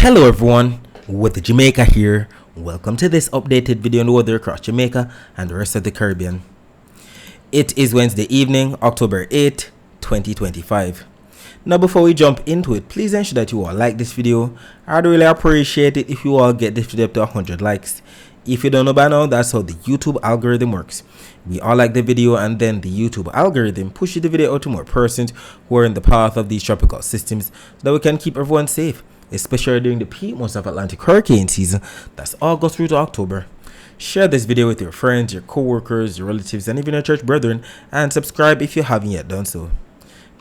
Hello everyone, with Jamaica here. Welcome to this updated video on the weather across Jamaica and the rest of the Caribbean. It is Wednesday evening, October 8, 2025. Now before we jump into it, please ensure that you all like this video. I'd really appreciate it if you all get this video up to 100 likes. If you don't know by now, that's how the YouTube algorithm works. We all like the video and then the YouTube algorithm pushes the video out to more persons who are in the path of these tropical systems so that we can keep everyone safe, especially during the peak months of Atlantic hurricane season that's August through to October. Share this video with your friends, your co-workers, your relatives, and even your church brethren, and subscribe if you haven't yet done so.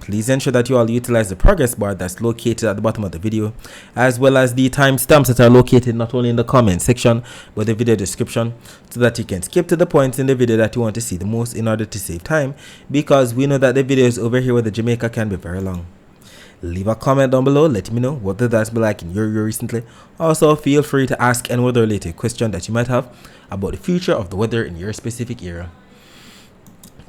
Please ensure that you all utilize the progress bar that's located at the bottom of the video, as well as the timestamps that are located not only in the comment section but the video description, so that you can skip to the points in the video that you want to see the most in order to save time, because we know that the videos over here with the Jamaica can be very long. Leave a comment down below, let me know what the that's been like in your year recently. Also, feel free to ask any weather related question that you might have about the future of the weather in your specific area.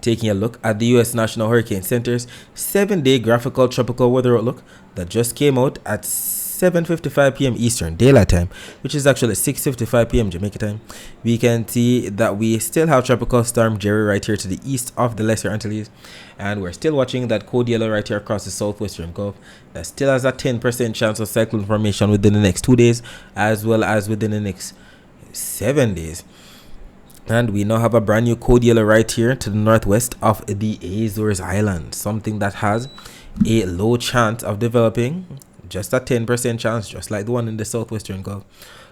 Taking a look at the U.S. National Hurricane Center's 7-day graphical tropical weather outlook that just came out at 7:55 p.m. Eastern Daylight Time, which is actually 6:55 p.m. Jamaica time, we can see that we still have Tropical Storm Jerry right here to the east of the Lesser Antilles, and we're still watching that code yellow right here across the southwestern Gulf that still has a 10% chance of cyclone formation within the next 2 days, as well as within the next 7 days. And we now have a brand new code yellow right here to the northwest of the Azores Island, something that has a low chance of developing, just a 10% chance, just like the one in the southwestern Gulf,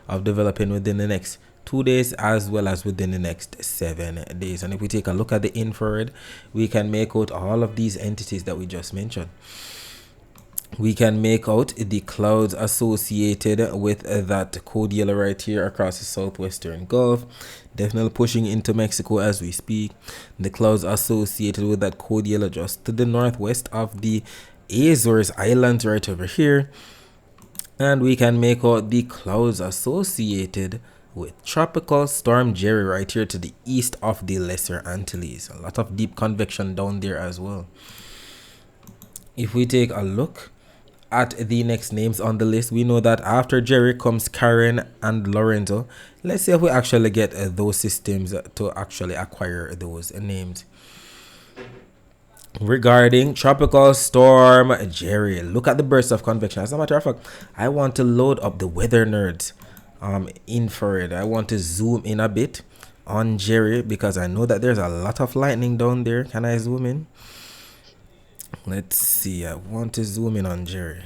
of developing within the next 2 days as well as within the next 7 days. And if we take a look at the infrared, we can make out all of these entities that we just mentioned. We can make out the clouds associated with that code yellow right here across the southwestern Gulf, definitely pushing into Mexico as we speak. The clouds associated with that code yellow just to the northwest of the Azores Islands right over here. And we can make out the clouds associated with Tropical Storm Jerry right here to the east of the Lesser Antilles. A lot of deep convection down there as well. If we take a look at the next names on the list, we know that after Jerry comes Karen and Lorenzo. Let's see if we actually get those systems to actually acquire those names. Regarding Tropical Storm Jerry, look at the burst of convection. As a matter of fact, I want to load up the weather nerds infrared. I want to zoom in a bit on Jerry because I know that there's a lot of lightning down there. Can I zoom in? Let's see. I want to zoom in on Jerry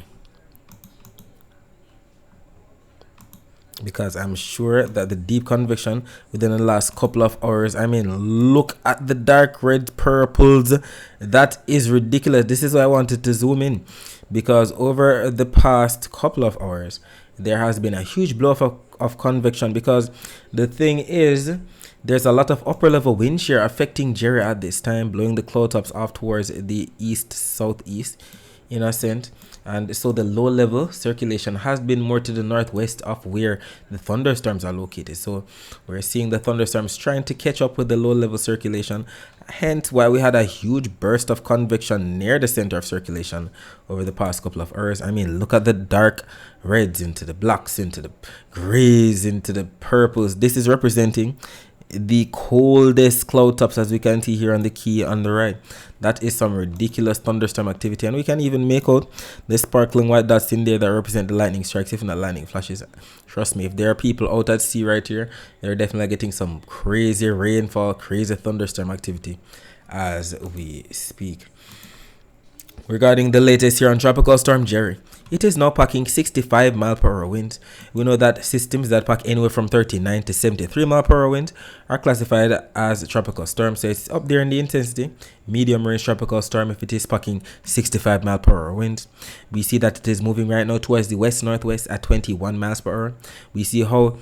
because I'm sure that the deep convection within the last couple of hours, I mean, look at the dark red purples. That is ridiculous. This is why I wanted to zoom in, because over the past couple of hours there has been a huge blow of convection, because the thing is, there's a lot of upper level wind shear affecting Jerry at this time, blowing the cloud tops off towards the east southeast in a sense. And so the low level circulation has been more to the northwest of where the thunderstorms are located. So we're seeing the thunderstorms trying to catch up with the low level circulation, hence why we had a huge burst of convection near the center of circulation over the past couple of hours. I mean, look at the dark reds into the blacks, into the grays, into the purples. This is representing the coldest cloud tops, as we can see here on the key on the right. That is some ridiculous thunderstorm activity, and we can even make out the sparkling white dots in there that represent the lightning strikes, if not lightning flashes. Trust me, if there are people out at sea right here, they're definitely getting some crazy rainfall, crazy thunderstorm activity as we speak. Regarding the latest here on Tropical Storm Jerry, it is now packing 65 mile per hour winds. We know that systems that pack anywhere from 39 to 73 mile per hour winds are classified as a tropical storm, so it's up there in the intensity. Medium range tropical storm if it is packing 65 mile per hour winds. We see that it is moving right now towards the west northwest at 21 miles per hour. We see how,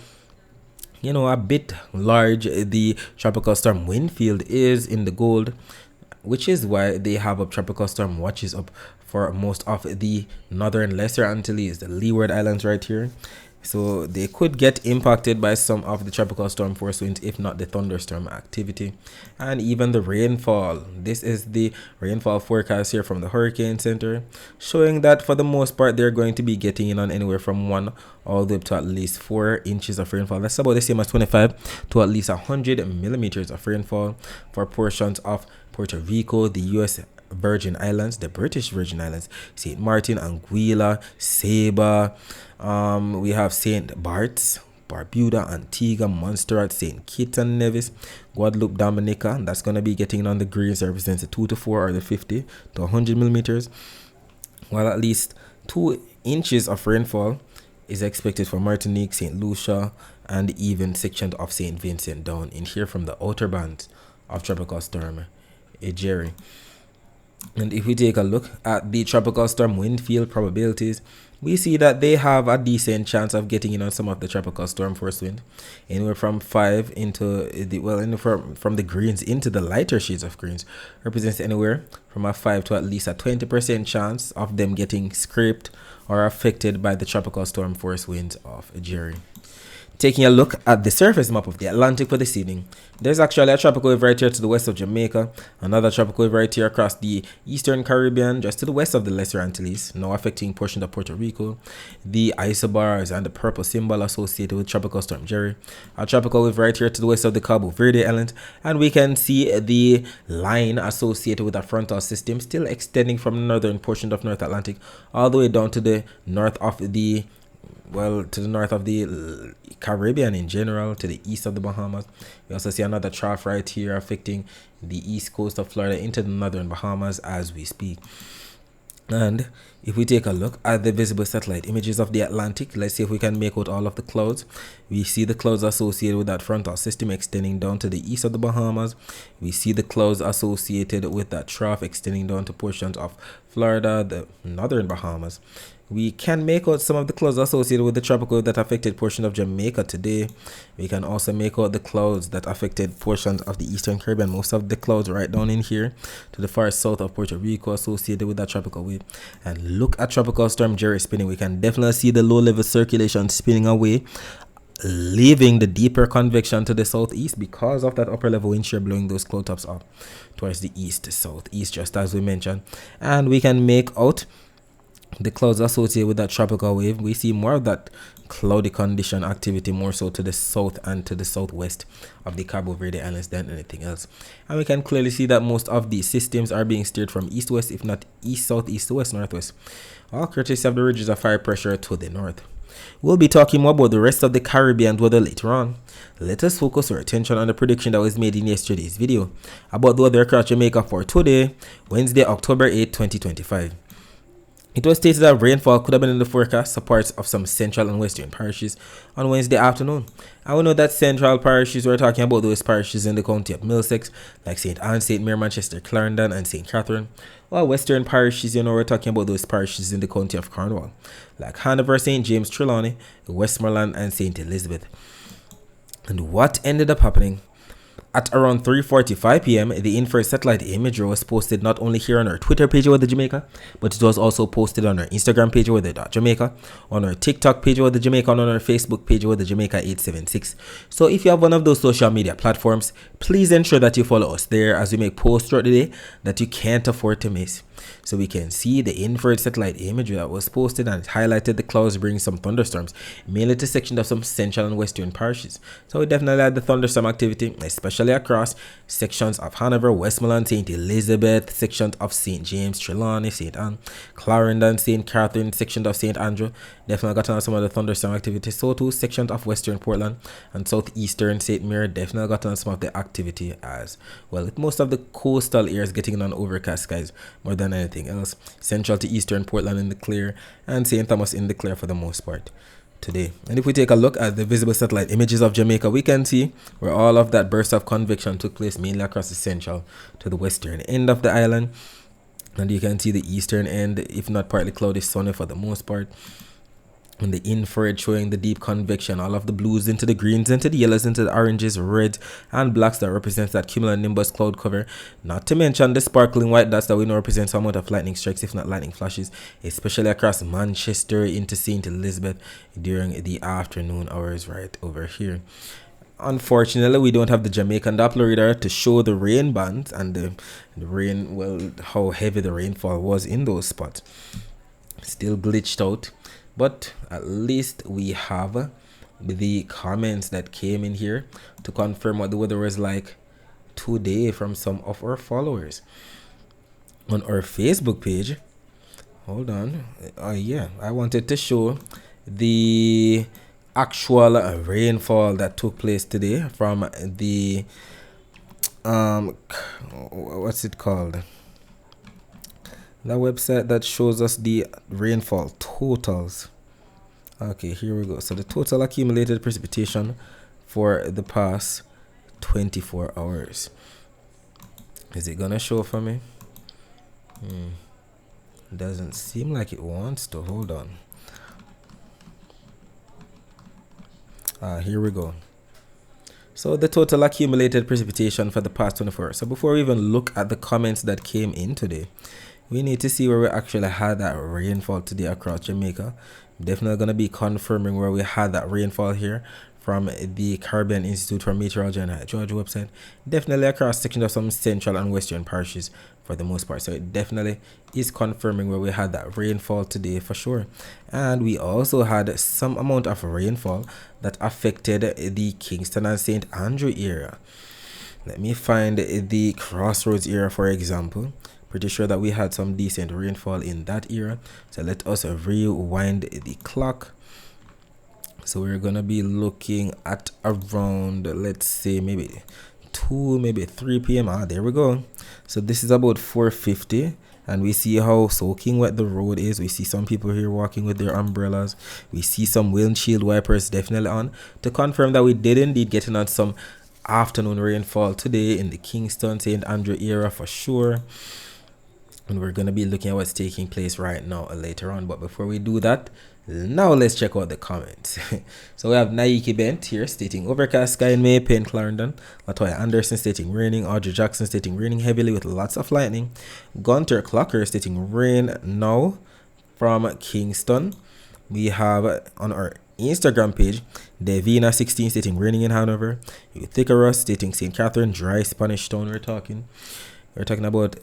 you know, a bit large the tropical storm wind field is in the gold, which is why they have up tropical storm watches up for most of the northern Lesser Antilles, the Leeward Islands right here. So they could get impacted by some of the tropical storm force winds, if not the thunderstorm activity, and even the rainfall. This is the rainfall forecast here from the Hurricane Center, showing that for the most part they're going to be getting in on anywhere from 1 all the way up to at least 4 inches of rainfall. That's about the same as 25 to at least 100 millimeters of rainfall for portions of Puerto Rico, the U.S. Virgin Islands, the British Virgin Islands, St. Martin, Anguilla, Saba. We have St. Bart's, Barbuda, Antigua, Montserrat, St. Kitts and Nevis, Guadeloupe, Dominica. That's going to be getting on the greens, represents the 2 to 4 or the 50 to 100 millimeters, while at least 2 inches of rainfall is expected for Martinique, St. Lucia, and even sections of St. Vincent down in here from the outer bands of Tropical Storm Imagery. And if we take a look at the tropical storm wind field probabilities, we see that they have a decent chance of getting in on some of the tropical storm force wind, anywhere from 5 into the from the greens into the lighter shades of greens, represents anywhere from a 5 to at least a 20% chance of them getting scraped or affected by the tropical storm force winds of Jerry. Taking a look at the surface map of the Atlantic for this evening, there's actually a tropical wave right here to the west of Jamaica, another tropical wave right here across the eastern Caribbean, just to the west of the Lesser Antilles, now affecting portions of Puerto Rico, the isobars and the purple symbol associated with Tropical Storm Jerry, a tropical wave right here to the west of the Cabo Verde Islands, and we can see the line associated with a frontal system still extending from the northern portion of North Atlantic all the way down to the north of the to the north of the Caribbean in general, to the east of the Bahamas. We also see another trough right here affecting the east coast of Florida into the northern Bahamas as we speak. And if we take a look at the visible satellite images of the Atlantic, let's see if we can make out all of the clouds. We see the clouds associated with that frontal system extending down to the east of the Bahamas. We see the clouds associated with that trough extending down to portions of Florida, the northern Bahamas. We can make out some of the clouds associated with the tropical that affected portion of Jamaica today. We can also make out the clouds that affected portions of the eastern Caribbean. Most of the clouds right down in here to the far south of Puerto Rico associated with that tropical wave. And look at Tropical Storm Jerry spinning. We can definitely see the low level circulation spinning away, leaving the deeper convection to the southeast because of that upper level wind shear blowing those cloud tops up towards the east southeast, just as we mentioned. And we can make out the clouds associated with that tropical wave. We see more of that cloudy condition activity more so to the south and to the southwest of the Cabo Verde Islands than anything else. And we can clearly see that most of these systems are being steered from east-west, if not east-south, east-west, northwest, all courtesy of the ridges of high pressure to the north. We'll be talking more about the rest of the Caribbean weather later on. Let us focus our attention on the prediction that was made in yesterday's video about the weather across Jamaica for today, Wednesday, October 8, 2025. It was stated that rainfall could have been in the forecast for parts of some central and western parishes on Wednesday afternoon. And we know that central parishes, we're talking about those parishes in the county of Middlesex, like St. Anne, St. Mary, Manchester, Clarendon, and St. Catherine. While western parishes, we're talking about those parishes in the county of Cornwall, like Hanover, St. James, Trelawney, Westmoreland, and St. Elizabeth. And what ended up happening? At around 3:45 p.m., the infrared satellite imagery was posted not only here on our Twitter page with the Jamaica, but it was also posted on our Instagram page with the Jamaica, on our TikTok page with the Jamaica, and on our Facebook page with the Jamaica 876. So if you have one of those social media platforms, please ensure that you follow us there as we make posts throughout the day that you can't afford to miss. So we can see the infrared satellite imagery that was posted, and it highlighted the clouds bringing some thunderstorms, mainly to sections of some central and western parishes. So we definitely had the thunderstorm activity, especially across sections of Hanover, Westmoreland, St. Elizabeth, sections of St. James, Trelawney, St. Anne, Clarendon, St. Catherine, sections of St. Andrew. Definitely got on some of the thunderstorm activity. So too sections of western Portland and southeastern St. Mary definitely got on some of the activity as well. With most of the coastal areas getting on overcast skies more than anything else. Central to eastern Portland in the clear, and St. Thomas in the clear for the most part today. And if we take a look at the visible satellite images of Jamaica, we can see where all of that burst of convection took place, mainly across the central to the western end of the island. And you can see the eastern end, if not partly cloudy, sunny for the most part. And the infrared showing the deep convection, all of the blues into the greens, into the yellows, into the oranges, reds, and blacks that represents that cumulonimbus cloud cover. Not to mention the sparkling white dots that we know represents some amount of lightning strikes, if not lightning flashes, especially across Manchester into St. Elizabeth during the afternoon hours right over here. Unfortunately, we don't have the Jamaican Doppler radar to show the rain bands and the rain, well, how heavy the rainfall was in those spots. Still glitched out. But at least we have the comments that came in here to confirm what the weather was like today from some of our followers. On our Facebook page, hold on. Yeah, I wanted to show the actual rainfall that took place today from the what's it called? The website that shows us the rainfall totals. Okay, here we go. So the total accumulated precipitation for the past 24 hours. Is it gonna show for me? Doesn't seem like it wants to. Hold on. Here we go. So the total accumulated precipitation for the past 24 hours. So before we even look at the comments that came in today, we need to see where we actually had that rainfall today across Jamaica. Definitely going to be confirming where we had that rainfall here from the Caribbean Institute for Meteorology and Hydrology website. Definitely across sections of some central and western parishes for the most part. So it definitely is confirming where we had that rainfall today for sure. And we also had some amount of rainfall that affected the Kingston and St. Andrew area. Let me find the Crossroads area, for example. Pretty sure that we had some decent rainfall in that area. So let us rewind the clock. So we're gonna be looking at around, let's say maybe 2, maybe 3 p.m. There we go. So this is about 4:50, and we see how soaking wet the road is. We see some people here walking with their umbrellas. We see some windshield wipers definitely on to confirm that we did indeed get in on some afternoon rainfall today in the Kingston St. Andrew area for sure. And we're going to be looking at what's taking place right now later on. But before we do that, now let's check out the comments. So we have Naiki Bent here stating overcast sky in May, Penn, Clarendon. Latoya Anderson stating raining. Audrey Jackson stating raining heavily with lots of lightning. Gunter Clocker stating rain now from Kingston. We have on our Instagram page Devina16 stating raining in Hanover. Euthicurus stating St. Catherine, dry Spanish town. We're talking about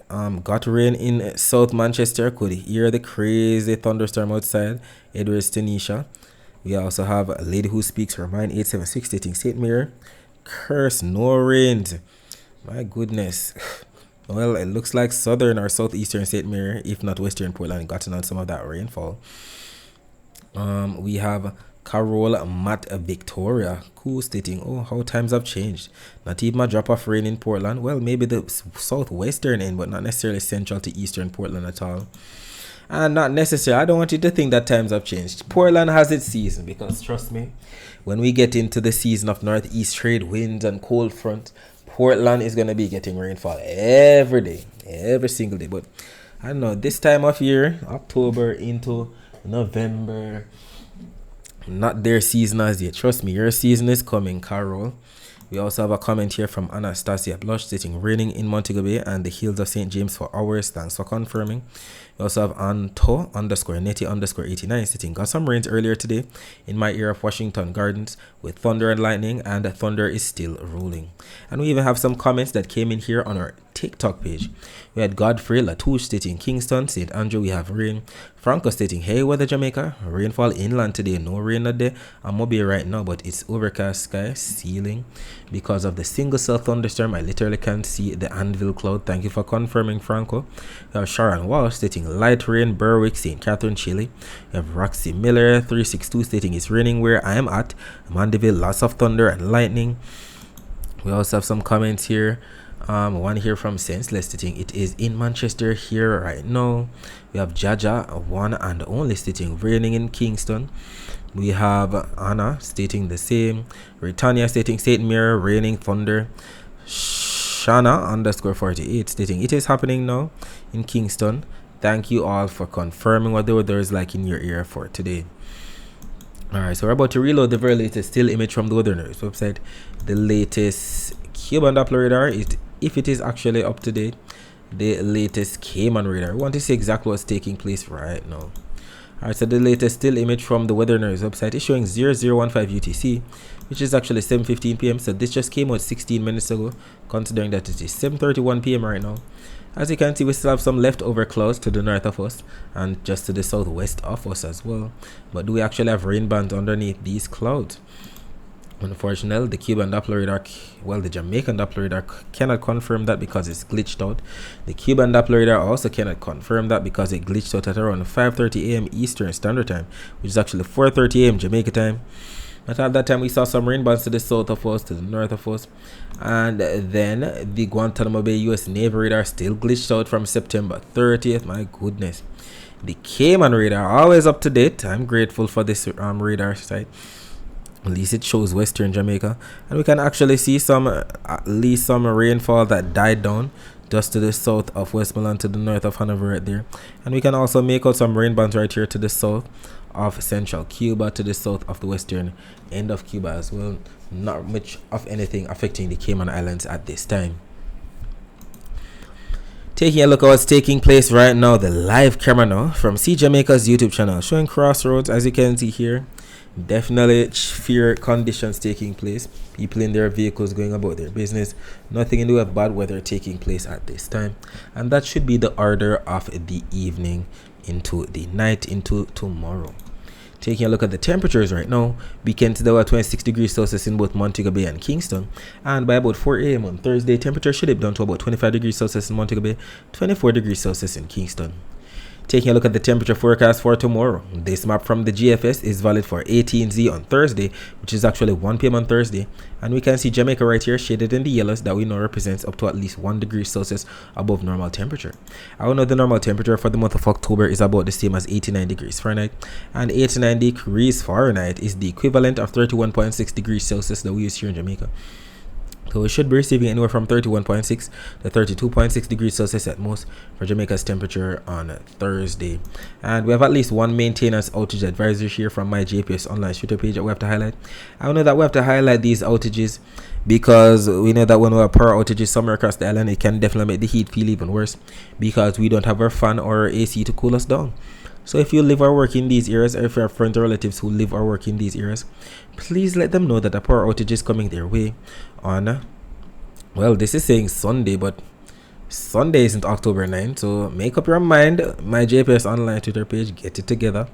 got rain in South Manchester. Could hear the crazy thunderstorm outside. Edwards Tanisha. We also have a lady who speaks her mind 876 stating St. Mirror. Curse, no rains. My goodness. Well, it looks like southern or southeastern St. Mirror, if not western Portland, gotten on some of that rainfall. We have Carol Matt Victoria, who stating, oh, how times have changed. Not even a drop of rain in Portland. Well, maybe the southwestern end, but not necessarily central to eastern Portland at all. And not necessarily, I don't want you to think that times have changed. Portland has its season, because trust me, when we get into the season of northeast trade winds and cold front, Portland is going to be getting rainfall every day, every single day. But I don't know, this time of year, October into November, not their season as yet. Trust me, your season is coming, Carol. We also have a comment here from Anastasia Blush stating raining in Montego Bay and the hills of St. James for hours. Thanks for confirming. We also have Anto _ 89 stating got some rains earlier today in my area of Washington Gardens with thunder and lightning, and the thunder is still rolling. And we even have some comments that came in here on our TikTok page. We had Godfrey Latouche stating Kingston, St. Andrew, we have rain. Franco stating, hey, weather Jamaica, rainfall inland today, no rain today. I'm mobile right now, but it's overcast sky, ceiling. Because of the single cell thunderstorm, I literally can't see the anvil cloud. Thank you for confirming, Franco. We have Sharon Walsh stating light rain, Berwick, St. Catherine, Chile. We have Roxy Miller 362 stating it's raining where I am at. Mandeville, lots of thunder and lightning. We also have some comments here. One here from Senseless stating it is in Manchester here right now. We have Jaja, one and only, stating raining in Kingston. We have Anna stating the same. Britannia stating St. Mirror, raining, thunder. Shana _ 48 stating it is happening now in Kingston. Thank you all for confirming what the weather is like in your area for today. Alright, so we're about to reload the very latest still image from the Weather News website. The latest Cuban Doppler radar is, if it is actually up to date, the latest Cayman radar. We want to see exactly what's taking place right now. Alright, so the latest still image from the Weather News website is showing 0015 UTC, which is actually 7:15 p.m. So this just came out 16 minutes ago, considering that it is 7:31 p.m. right now. As you can see, we still have some leftover clouds to the north of us and just to the southwest of us as well. But do we actually have rain bands underneath these clouds? Unfortunately, the Cuban Doppler radar, well, the Jamaican Doppler radar cannot confirm that because it's glitched out. The Cuban Doppler radar also cannot confirm that because it glitched out at around 5:30 a.m. Eastern Standard Time, which is actually 4:30 a.m. Jamaica time. But at that time, we saw some rain bands to the south of us, to the north of us. And then the Guantanamo Bay US Navy radar still glitched out from September 30th. My goodness. The Cayman radar, always up to date. I'm grateful for this radar site. At least it shows western Jamaica. And we can actually see some, at least some rainfall that died down just to the south of Westmoreland, to the north of Hanover right there. And we can also make out some rain bands right here to the south of central Cuba, to the south of the western end of Cuba as well. Not much of anything affecting the Cayman Islands at this time. Taking a look at what's taking place right now, the live camera now from See Jamaica's YouTube channel, showing crossroads, as you can see here. Definitely fear conditions taking place. People in their vehicles going about their business. Nothing to do with bad weather taking place at this time. And that should be the order of the evening into the night, into tomorrow. Taking a look at the temperatures right now, we can see that we're at 26 degrees Celsius in both Montego Bay and Kingston. And by about 4 a.m. on Thursday, temperature should have down to about 25 degrees Celsius in Montego Bay, 24 degrees Celsius in Kingston. Taking a look at the temperature forecast for tomorrow. This map from the GFS is valid for 18Z on Thursday, which is actually 1 p.m. on Thursday. And we can see Jamaica right here shaded in the yellows that we know represents up to at least 1 degree Celsius above normal temperature. I know the normal temperature for the month of October is about the same as 89 degrees Fahrenheit. And 89 degrees Fahrenheit is the equivalent of 31.6 degrees Celsius that we use here in Jamaica. So we should be receiving anywhere from 31.6 to 32.6 degrees Celsius at most for Jamaica's temperature on Thursday. And we have at least one maintenance outage advisory here from my JPS online Twitter page that we have to highlight. I know that we have to highlight these outages because we know that when we have power outages somewhere across the island, it can definitely make the heat feel even worse because we don't have our fan or our AC to cool us down. So if you live or work in these areas, or if you have friends or relatives who live or work in these areas, please let them know that a power outage is coming their way on, well, this is saying Sunday, but Sunday isn't October 9, so make up your mind. My JPS online Twitter page, get it together.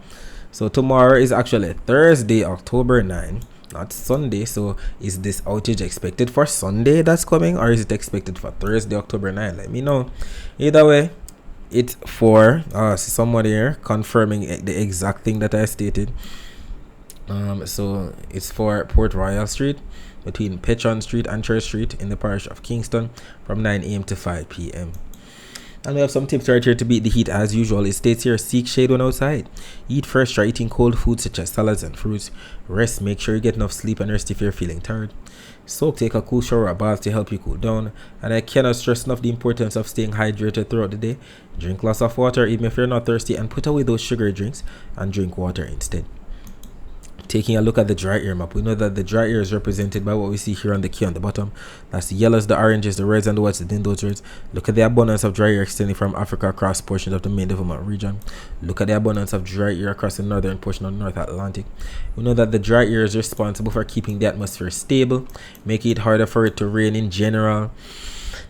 So tomorrow is actually Thursday, October 9, not Sunday. So is this outage expected for Sunday that's coming, or is it expected for Thursday, October 9? Let me know. Either way, it's for somebody here confirming the exact thing that I stated. So it's for Port Royal Street between Petron Street and Church Street in the parish of Kingston from 9 a.m. to 5 p.m. And we have some tips right here to beat the heat as usual. It states here, seek shade when outside. Eat fresh, try eating cold foods such as salads and fruits. Rest, make sure you get enough sleep and rest if you're feeling tired. Soak, take a cool shower or bath to help you cool down. And I cannot stress enough the importance of staying hydrated throughout the day. Drink lots of water even if you're not thirsty, and put away those sugary drinks and drink water instead. Taking a look at the dry air map, we know that the dry air is represented by what we see here on the key on the bottom. That's the yellows, the oranges, the reds, and the whites within those reds. Look at the abundance of dry air extending from Africa across portions of the main development region. Look at the abundance of dry air across the northern portion of the North Atlantic. We know that the dry air is responsible for keeping the atmosphere stable, making it harder for it to rain in general.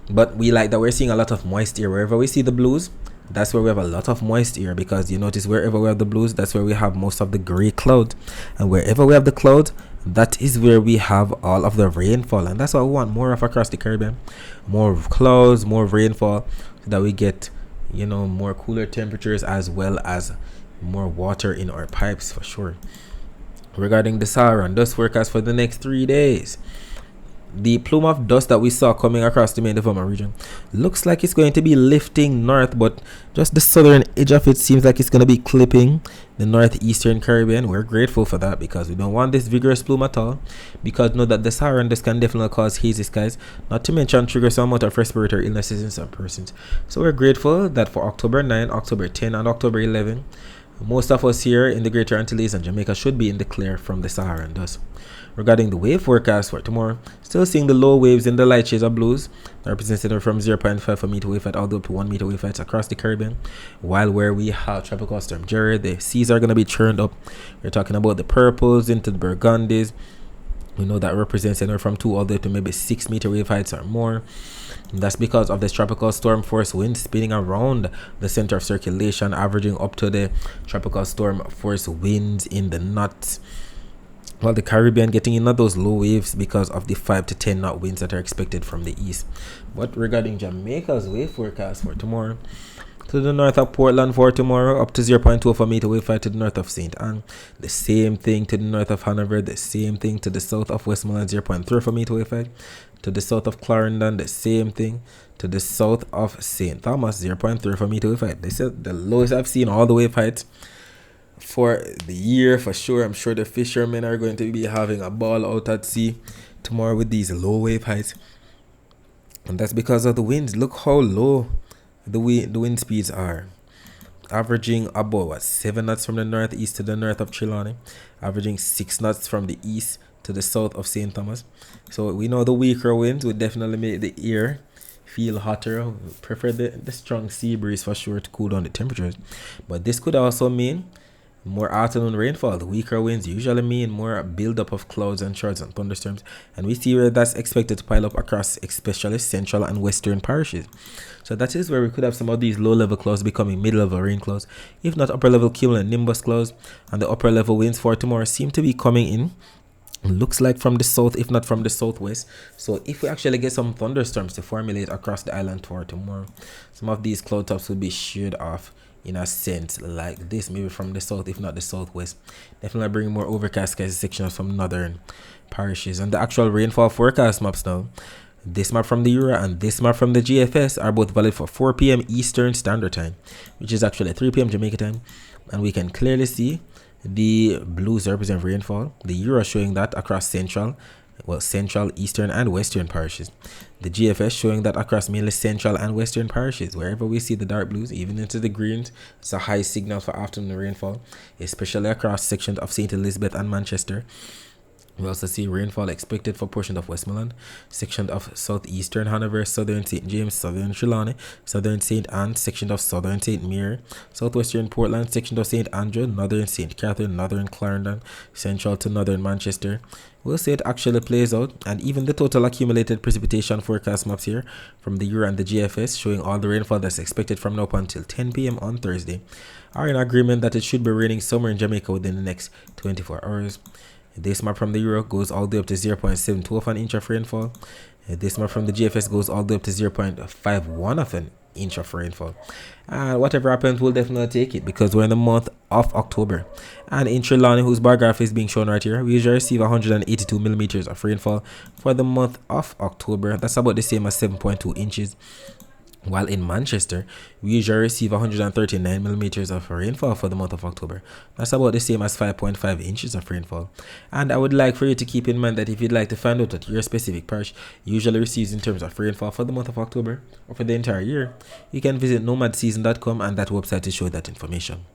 But we like that we're seeing a lot of moist air. Wherever we see the blues, that's where we have a lot of moist air, because you notice wherever we have the blues, that's where we have most of the gray cloud, and wherever we have the cloud, that is where we have all of the rainfall. And that's what we want more of across the Caribbean. More clouds, more rainfall, so that we get, you know, more cooler temperatures as well as more water in our pipes for sure. Regarding the Saharan dust forecast for the next 3 days, the plume of dust that we saw coming across the main development region looks like it's going to be lifting north, but just the southern edge of it seems like it's going to be clipping the northeastern Caribbean. We're grateful for that because we don't want this vigorous plume at all, because know that the Saharan dust can definitely cause hazy skies, not to mention trigger some amount of respiratory illnesses in some persons. So we're grateful that for October 9, October 10, and October 11, Most of us here in the Greater Antilles and Jamaica should be in the clear from the Saharan dust. Regarding the wave forecast for tomorrow, still seeing the low waves in the light shades of blues, represented from 0.5 for meter wave height all the way up to 1 meter wave height across the Caribbean. While where we have Tropical Storm Jerry, the seas are going to be churned up. We're talking about the purples into the burgundies. We know that represents anywhere from 2 all the way to maybe 6 meter wave heights or more. And that's because of this tropical storm force wind spinning around the center of circulation, averaging up to the tropical storm force winds in the knots. While the Caribbean getting in those low waves because of the 5 to 10 knot winds that are expected from the east. But regarding Jamaica's wave forecast for tomorrow, to the north of Portland for tomorrow, up to 0.2 for meter wave height to the north of St. Anne. The same thing to the north of Hanover. The same thing to the south of Westmoreland, 0.3 for meter wave height. To the south of Clarendon, the same thing. To the south of St. Thomas, 0.3 for meter wave height. This is the lowest I've seen all the wave heights for the year for sure. I'm sure the fishermen are going to be having a ball out at sea tomorrow with these low wave heights. And that's because of the winds. Look how low the wind speeds are, averaging about 7 knots from the northeast to the north of Trelawney, averaging 6 knots from the east to the south of St. Thomas. So we know the weaker winds would definitely make the air feel hotter. We prefer the strong sea breeze for sure to cool down the temperatures, but this could also mean more afternoon rainfall. The weaker winds usually mean more buildup of clouds and showers and thunderstorms, and we see where that's expected to pile up across especially central and western parishes. So that is where we could have some of these low-level clouds becoming mid-level rain clouds, if not upper-level cumulonimbus clouds. And the upper-level winds for tomorrow seem to be coming in, looks like from the south, if not from the southwest. So if we actually get some thunderstorms to formulate across the island for tomorrow, some of these cloud tops will be sheared off in a sense like this, maybe from the south, if not the southwest. Definitely bring more overcast sections from northern parishes. And the actual rainfall forecast maps now, this map from the Euro and this map from the GFS, are both valid for 4 p.m. Eastern Standard Time, which is actually 3 p.m. Jamaica time. And we can clearly see the blues represent rainfall, the Euro showing that across central, eastern and western parishes. The GFS showing that across mainly central and western parishes. Wherever we see the dark blues, even into the greens, it's a high signal for afternoon rainfall, especially across sections of St. Elizabeth and Manchester. We also see rainfall expected for portions of Westmoreland, section of southeastern Hanover, southern St. James, southern Trelawney, southern St. Anne, section of southern St. Mary, southwestern Portland, section of St. Andrew, northern St. Catherine, northern Clarendon, central to northern Manchester. We'll see it actually plays out, and even the total accumulated precipitation forecast maps here from the Euro and the GFS showing all the rainfall that's expected from now up until 10 p.m. on Thursday are in agreement that it should be raining somewhere in Jamaica within the next 24 hours. This map from the Euro goes all the way up to 0.72 of an inch of rainfall. This map from the GFS goes all the way up to 0.51 of an inch of rainfall. And whatever happens, we'll definitely take it because we're in the month of October. And in Trelawney, whose bar graph is being shown right here, we usually receive 182 millimeters of rainfall for the month of October. That's about the same as 7.2 inches. While in Manchester, we usually receive 139 millimeters of rainfall for the month of October. That's about the same as 5.5 inches of rainfall. And I would like for you to keep in mind that if you'd like to find out what your specific parish usually receives in terms of rainfall for the month of October or for the entire year, you can visit nomadseason.com and that website to show that information.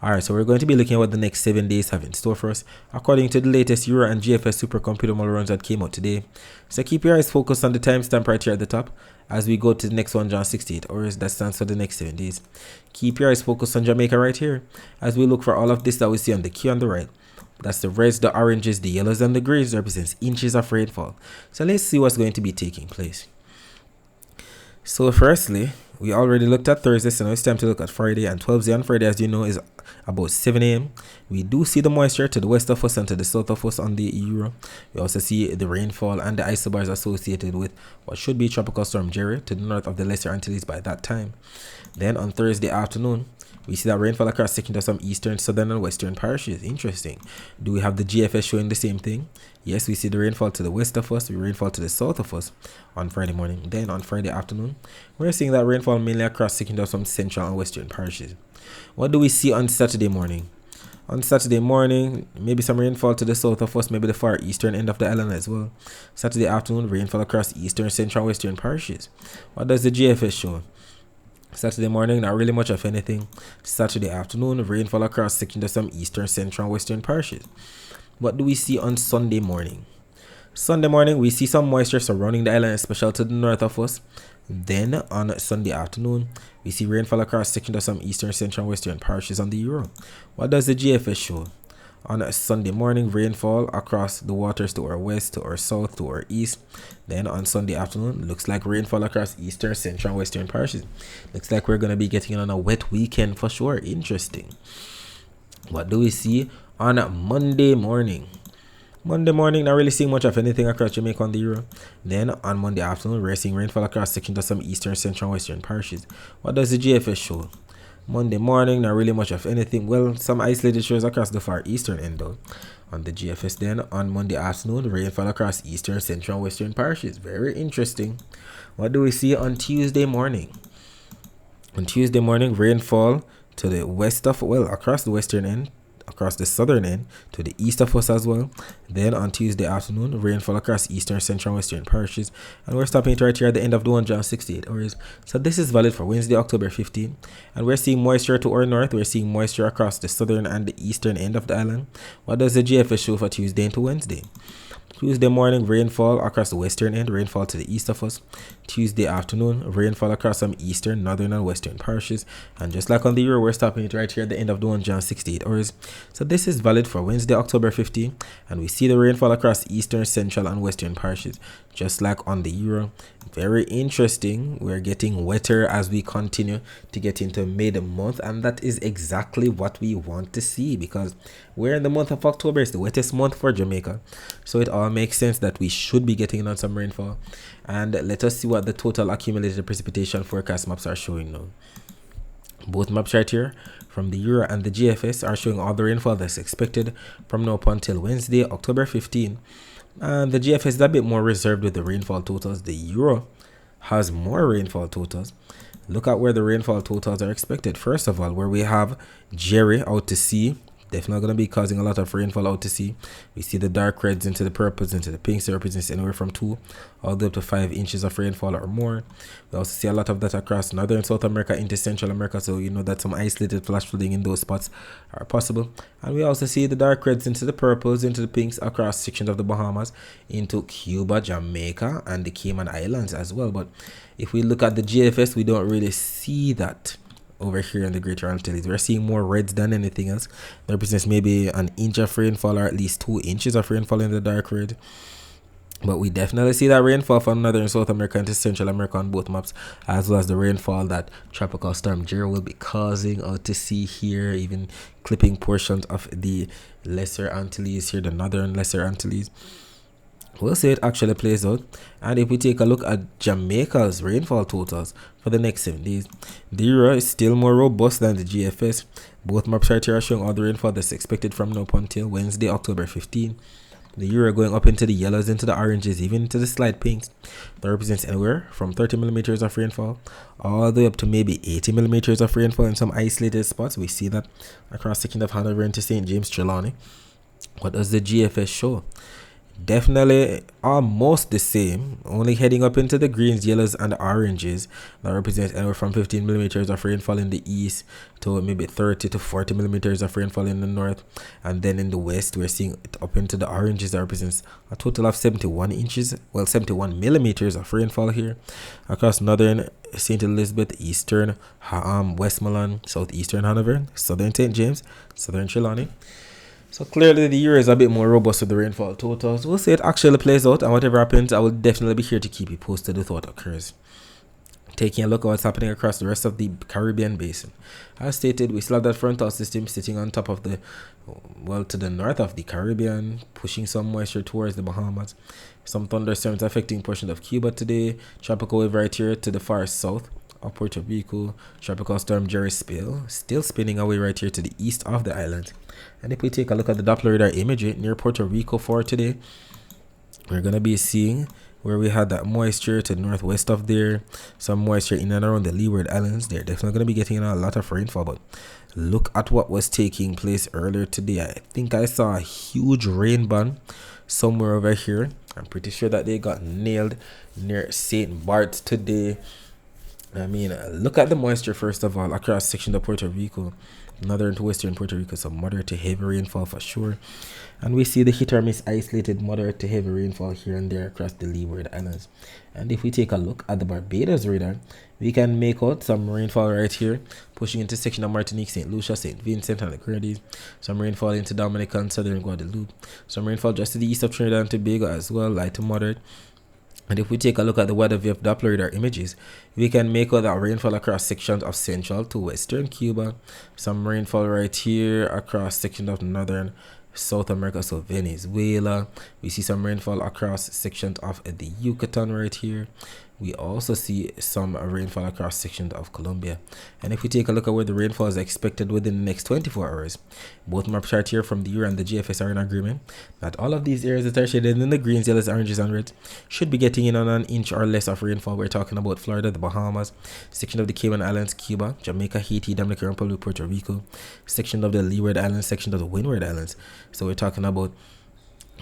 Alright, so we're going to be looking at what the next 7 days have in store for us, according to the latest Euro and GFS supercomputer model runs that came out today. So keep your eyes focused on the timestamp right here at the top as we go to the next 168 hours, that stands for the next 7 days. Keep your eyes focused on Jamaica right here as we look for all of this that we see on the queue on the right. That's the reds, the oranges, the yellows, and the grays represents inches of rainfall. So let's see what's going to be taking place. So firstly, we already looked at Thursday, so now it's time to look at Friday. And 12th on Friday, as you know, is about 7 a.m. We do see the moisture to the west of us and to the south of us on the Euro. We also see the rainfall and the isobars associated with what should be Tropical Storm Jerry to the north of the Lesser Antilles by that time. Then on Thursday afternoon, we see that rainfall across sections of some eastern, southern, and western parishes. Interesting. Do we have the GFS showing the same thing? Yes, we see the rainfall to the west of us, we rainfall to the south of us on Friday morning. Then on Friday afternoon, we're seeing that rainfall mainly across sections of some central and western parishes. What do we see on Saturday morning? On Saturday morning, maybe some rainfall to the south of us, maybe the far eastern end of the island as well. Saturday afternoon, rainfall across eastern, central, western parishes. What does the GFS show? Saturday morning, not really much of anything. Saturday afternoon, rainfall across sections of some eastern, central, and western parishes. What do we see on Sunday morning? Sunday morning, we see some moisture surrounding the island, especially to the north of us. Then on Sunday afternoon, we see rainfall across sections of some eastern, central, and western parishes on the Euro. What does the GFS show? On Sunday morning, rainfall across the waters to our west, to our south, to our east. Then on Sunday afternoon, looks like rainfall across eastern, central, and western parishes. Looks like we're going to be getting on a wet weekend for sure. Interesting. What do we see on Monday morning? Monday morning, not really seeing much of anything across Jamaica on the Euro. Then on Monday afternoon, we're seeing rainfall across sections of some eastern, central, and western parishes. What does the GFS show? Monday morning, not really much of anything. Well, some isolated shows across the far eastern end though. On the GFS then, on Monday afternoon, rainfall across eastern, central, and western parishes. Very interesting. What do we see on Tuesday morning? On Tuesday morning, rainfall to the west of, well, across the western end, across the southern end, to the east of us as well. Then on Tuesday afternoon, rainfall across eastern, central, and western parishes. And we're stopping it right here at the end of the 168 hours. So this is valid for Wednesday, October 15. And we're seeing moisture to our north. We're seeing moisture across the southern and the eastern end of the island. What does the GFS show for Tuesday into Wednesday? Tuesday morning, rainfall across the western end, rainfall to the east of us. Tuesday afternoon, rainfall across some eastern, northern, and western parishes. And just like on the Euro, we're stopping it right here at the end of the 168 hours. So this is valid for Wednesday, October 15. And we see the rainfall across eastern, central, and western parishes, just like on the Euro. Very interesting. We're getting wetter as we continue to get into mid-month, and that is exactly what we want to see, because we're in the month of October. It's the wettest month for Jamaica, so it all makes sense that we should be getting on some rainfall. And let us see what the total accumulated precipitation forecast maps are showing now. Both maps right here from the Euro and the GFS are showing all the rainfall that's expected from now up until Wednesday, October 15. And the GFS is a bit more reserved with the rainfall totals. The Euro has more rainfall totals. Look at where the rainfall totals are expected. First of all, where we have Jerry out to sea, definitely going to be causing a lot of rainfall out to sea. We see the dark reds into the purples, into the pinks. It represents anywhere from 2 all the way up to 5 inches of rainfall or more. We also see a lot of that across northern South America into Central America, so you know that some isolated flash flooding in those spots are possible. And we also see the dark reds into the purples, into the pinks across sections of the Bahamas, into Cuba, Jamaica, and the Cayman Islands as well. But if we look at the GFS, we don't really see that over here in the Greater Antilles. We're seeing more reds than anything else. That represents maybe an inch of rainfall or at least 2 inches of rainfall in the dark red. But we definitely see that rainfall from northern South America into Central America on both maps, as well as the rainfall that Tropical Storm Jerry will be causing out to sea here, even clipping portions of the Lesser Antilles here, the northern Lesser Antilles. We'll see it actually plays out. And if we take a look at Jamaica's rainfall totals for the next 7 days, the Euro is still more robust than the GFS. Both maps right here are showing all the rainfall that's expected from now up until Wednesday, October 15. The Euro going up into the yellows, into the oranges, even into the slight pinks. That represents anywhere from 30 millimeters of rainfall all the way up to maybe 80 millimeters of rainfall in some isolated spots. We see that across the Kingdom of Hanover into St. James, Trelawney. What does the GFS show? Definitely almost the same, only heading up into the greens, yellows, and oranges. That represents anywhere from 15 millimeters of rainfall in the east to maybe 30 to 40 millimeters of rainfall in the north. And then in the west, we're seeing it up into the oranges. That represents a total of 71 inches, well, 71 millimeters of rainfall here across northern St. Elizabeth, eastern Westmoreland, southeastern Hanover, southern St. James, southern Trelawney. So clearly the Euro is a bit more robust with the rainfall totals. We'll see it actually plays out, and whatever happens, I will definitely be here to keep you posted with what occurs. Taking a look at what's happening across the rest of the Caribbean basin. As stated, we still have that frontal system sitting on top of the, well, to the north of the Caribbean, pushing some moisture towards the Bahamas. Some thunderstorms affecting portions of Cuba today. Tropical wave right here to the far south of Puerto Rico. Tropical storm Jerry still spinning away right here to the east of the island. And if we take a look at the Doppler radar imagery near Puerto Rico for today, we're going to be seeing where we had that moisture to the northwest of there, some moisture in and around the Leeward Islands. They're definitely going to be getting a lot of rainfall, but look at what was taking place earlier today. I think I saw a huge rain ban somewhere over here. I'm pretty sure that they got nailed near St. Bart's today. I mean, look at the moisture first of all across section of Puerto Rico, northern to western Puerto Rico, so moderate to heavy rainfall for sure. And we see the hit or miss isolated moderate to heavy rainfall here and there across the Leeward Islands. And if we take a look at the Barbados radar, we can make out some rainfall right here, pushing into section of Martinique, St. Lucia, St. Vincent and the Grenadines. Some rainfall into Dominica and southern Guadeloupe. Some rainfall just to the east of Trinidad and Tobago as well, light to moderate. And if we take a look at the weather via Doppler radar images, we can make out that rainfall across sections of central to western Cuba. Some rainfall right here across sections of northern South America, so Venezuela. We see some rainfall across sections of the Yucatan right here. We also see some rainfall across sections of Colombia. And if we take a look at where the rainfall is expected within the next 24 hours, both map charts here from the Euro and the GFS are in agreement that all of these areas that are shaded in the greens, yellows, oranges, and reds should be getting in on an inch or less of rainfall. We're talking about Florida, the Bahamas, section of the Cayman Islands, Cuba, Jamaica, Haiti, Dominican Republic, Puerto Rico, section of the Leeward Islands, section of the Windward Islands. So we're talking about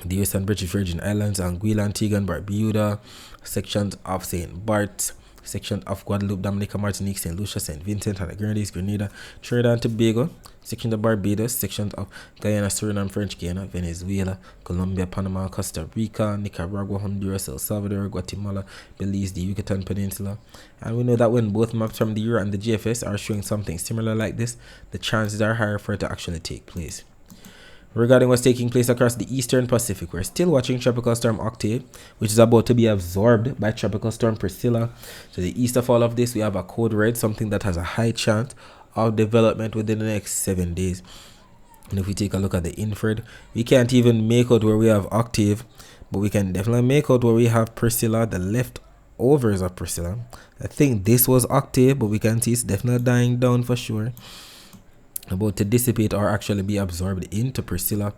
the US and British Virgin Islands, Anguilla, Antigua and Barbuda, sections of St. Bart's, section of Guadeloupe, Dominica, Martinique, St. Lucia, St. Vincent and the Grenadines, Grenada, Trinidad and Tobago, section of Barbados, sections of Guyana, Suriname, French Guiana, Venezuela, Colombia, Panama, Costa Rica, Nicaragua, Honduras, El Salvador, Guatemala, Belize, the Yucatan Peninsula. And we know that when both maps from the Euro and the GFS are showing something similar like this, the chances are higher for it to actually take place. Regarding what's taking place across the eastern Pacific, we're still watching Tropical Storm Octave, which is about to be absorbed by Tropical Storm Priscilla. To the east of all of this, we have a code red, something that has a high chance of development within the next 7 days. And if we take a look at the infrared, we can't even make out where we have Octave, but we can definitely make out where we have Priscilla, the leftovers of Priscilla. I think this was Octave, but we can see it's definitely dying down for sure, about to dissipate or actually be absorbed into Priscilla.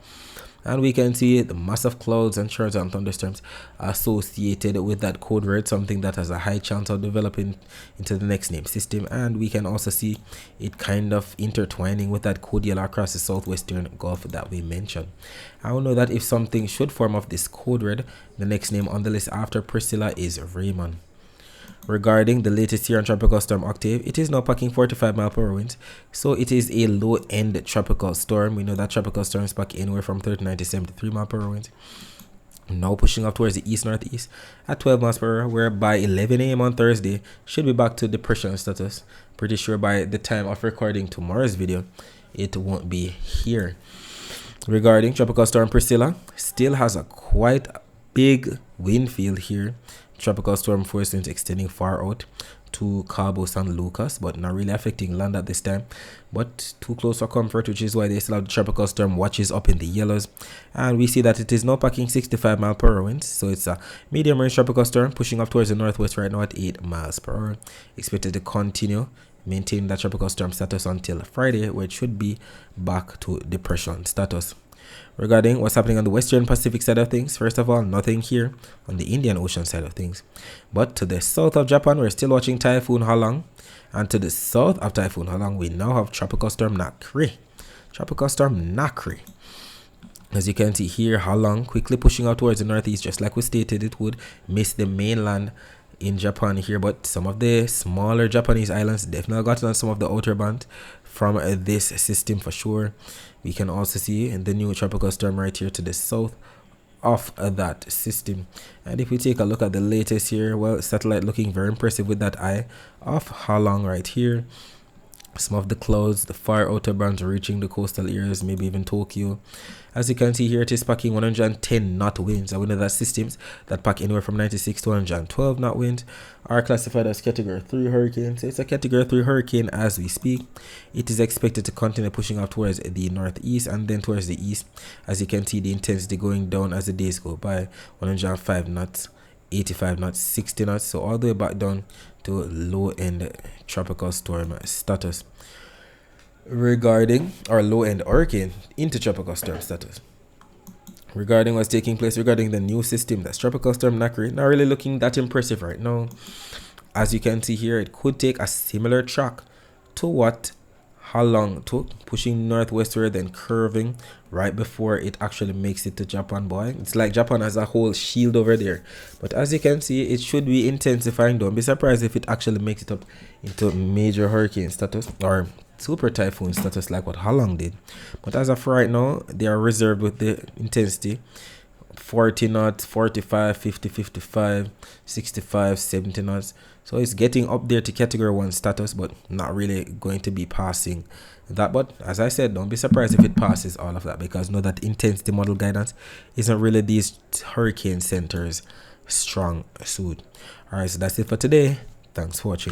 And we can see the massive clouds and showers and thunderstorms associated with that code red, something that has a high chance of developing into the next name system. And we can also see it kind of intertwining with that code yellow across the southwestern Gulf that we mentioned. I will know that if something should form of this code red, the next name on the list after Priscilla is Raymond. Regarding the latest here on Tropical Storm Octave, it is now packing 45 mile per hour winds, so it is a low-end tropical storm. We know that tropical storms pack anywhere from 39 to 73 mile per hour winds. Now pushing up towards the east-northeast at 12 miles per hour, where by 11 a.m. on Thursday, should be back to depression status. Pretty sure by the time of recording tomorrow's video, it won't be here. Regarding Tropical Storm Priscilla, still has a quite big wind field here. Tropical storm force winds extending far out to Cabo San Lucas, but not really affecting land at this time, but too close for comfort, which is why they still have the tropical storm watches up in the yellows. And we see that it is now packing 65 mile per hour winds, so it's a medium range tropical storm pushing up towards the northwest right now at 8 miles per hour. Expected to continue maintain that tropical storm status until Friday, where it should be back to depression status. Regarding what's happening on the western Pacific side of things, first of all, nothing here on the Indian Ocean side of things. But to the south of Japan, we're still watching Typhoon Halang. And to the south of Typhoon Halang, we now have Tropical Storm Nakri. Tropical Storm Nakri. As you can see here, Halang quickly pushing out towards the northeast, just like we stated it would, miss the mainland in Japan here, but some of the smaller Japanese islands definitely got on some of the outer band from this system for sure. We can also see the new tropical storm right here to the south of that system. And if we take a look at the latest here, well, satellite looking very impressive with that eye of Halang right here. Some of the clouds, the far outer bands reaching the coastal areas, maybe even Tokyo. As you can see here, it is packing 110 knot winds. And we know that systems that pack anywhere from 96 to 112 knot winds are classified as category 3 hurricane. So it's a category 3 hurricane as we speak. It is expected to continue pushing up towards the northeast and then towards the east. As you can see, the intensity going down as the days go by. 105 knots, 85 knots, 60 knots. So all the way back down to low-end tropical storm status. Regarding our low-end hurricane into tropical storm status. Regarding what's taking place regarding the new system, that's Tropical Storm Nakri, not really looking that impressive right now. As you can see here, it could take a similar track to what how long it took, pushing northwestward, then curving right before it actually makes it to Japan. Boy, it's like Japan has a whole shield over there. But as you can see, it should be intensifying. Don't be surprised if it actually makes it up into major hurricane status or super typhoon status like what Halong did. But as of right now, they are reserved with the intensity 40 knots, 45, 50, 55, 65, 70 knots. So it's getting up there to category 1 status, but not really going to be passing that. But as I said, don't be surprised if it passes all of that, because know that intensity model guidance isn't really these hurricane centers strong suit. All right, so that's it for today. Thanks for watching.